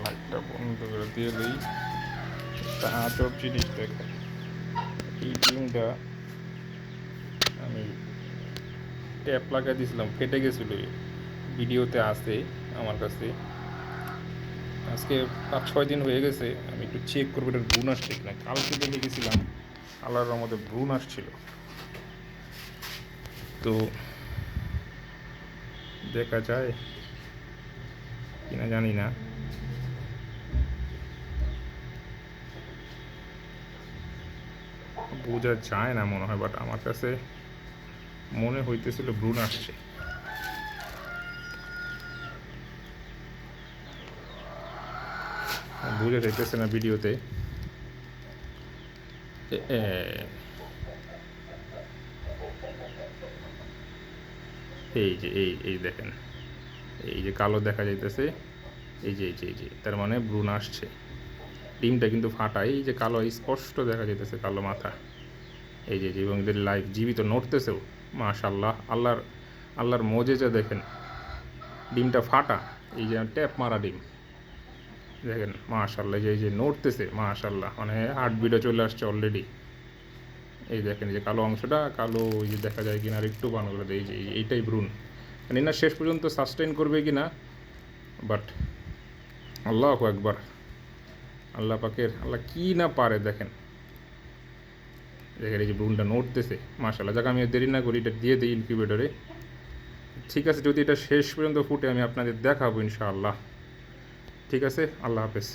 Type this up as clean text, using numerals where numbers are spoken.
লাইটটা বন্ধ করে দিয়ে দিই। একটা আজব জিনিস দেখেন, এই ডিমটা আমি ট্যাপ লাগাই দিয়েছিলাম, ফেটে গেছিল। ভিডিওতে আছে আমার কাছে। আজকে 5-6 দিন হয়ে গেছে, আমি একটু চেক করবো এটার ব্রুন আসছে কিনা। কালকে দেখে গেছিলাম আল্লাহর মধ্যে ব্রুন আসছিল, তো দেখা যায় কিনা জানি না। বোঝা যায় না মনে হয়, বাট আমার কাছে মনে হইতেছিল ব্রুন আসছে। বোঝা যাইতেছে না ভিডিওতে। এই যে এই দেখেন, এই যে কালো দেখা যাইতেছে, এই যে তার মানে ব্রুন আসছে। ডিমটা কিন্তু ফাটা, এই যে কালো স্পষ্ট দেখা যাইতেছে, কালো মাথা। এই যে এবং এদের লাইভ জীবিত নড়তেছেও। মাশাল্লাহ, আল্লাহর মজেজা দেখেন। ডিমটা ফাটা, এই যে ট্যাপ মারা ডিম দেখেন। মাশাল্লাহ, এই যে নড়তেছে, মাশাল্লাহ, মানে হার্টবিটও চলে আসছে অলরেডি। এই দেখেন, এই যে কালো অংশটা কালো, ওই যে দেখা যায় কিনা, আর একটু বানো করে দেয়। এই যে এইটাই ভ্রূণ, মানে না শেষ পর্যন্ত সাস্টেইন করবে কিনা, বাট আল্লাহু আকবার, আল্লাহ পাকের, আল্লাহ কী না পারে দেখেন। দেখেন এই যে ভ্রূণটা নড়তেছে, মাশাল্লাহ। যাক, আমি দেরি না করি, এটা দিয়ে দিই ইনকিউবেটরে। ঠিক আছে, যদি এটা শেষ পর্যন্ত ফুটে আমি আপনাদের দেখাবো ইনশাআল্লাহ। ঠিক আছে, আল্লাহ হাফেজ।